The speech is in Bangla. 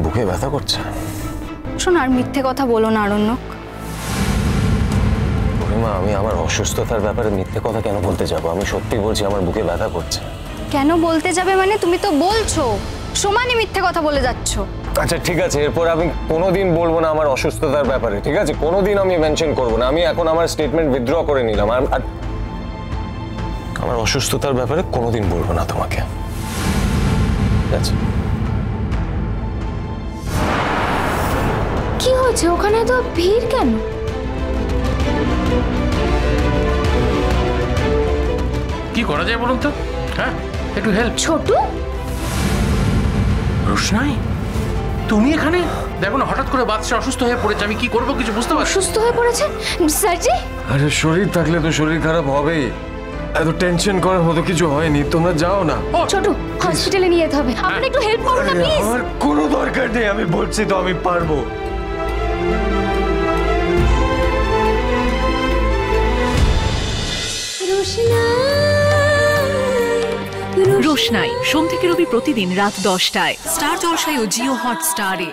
বুকে ব্যথা করছে। শোন, আর মিথ্যে কথা বলো না আরণ্যক। মা, আমি আমার অসুস্থতার ব্যাপারে মিথ্যে কথা কেন বলতে যাব? আমি সত্যি বলছি আমার বুকে ব্যথা করছে। কেন বলতে যাবে মানে? তুমি তো বলছো সমানই মিথ্যে কথা বলে যাচ্ছ। আচ্ছা ঠিক আছে, এরপর আমি কোনোদিন বলবো না আমার অসুস্থতার ব্যাপারে, ঠিক আছে? কোনোদিন আমি মেনশন করবো না। আমি এখন আমার স্টেটমেন্ট উইথড্র করে নিলাম। আর আমার অসুস্থতার ব্যাপারে কোনোদিন বলবো না তোমাকে, ঠিক আছে? কি হয়েছে ওখানে? তো ভিড় কেন? কি করা যায় বলুন তো? হ্যাঁ, একটু হেল্প। ছোটু, রোশনাই, তুমি এখানে? দেখো না, হঠাৎ করে বাচ্চা অসুস্থ হয়ে পড়েছে। আমি কি করবো কিছু বুঝতে পারছি। অসুস্থ হয়ে পড়েছে স্যারজি? আরে শরীর থাকলে তো শরীর খারাপ হবেই, এত টেনশন করার মতো কিছু হয়নি। তোমরা যাও না। ছোটু, হসপিটালে নিয়ে যেতে হবে। আপনি একটু হেল্প করুন না প্লিজ। আমার কোনো দরকার নেই, আমি বলছি তো আমি পারবো। রোশনাই সোম থেকে রবি প্রতিদিন রাত 10টায় স্টার জলসায় ও জিও হটস্টারে।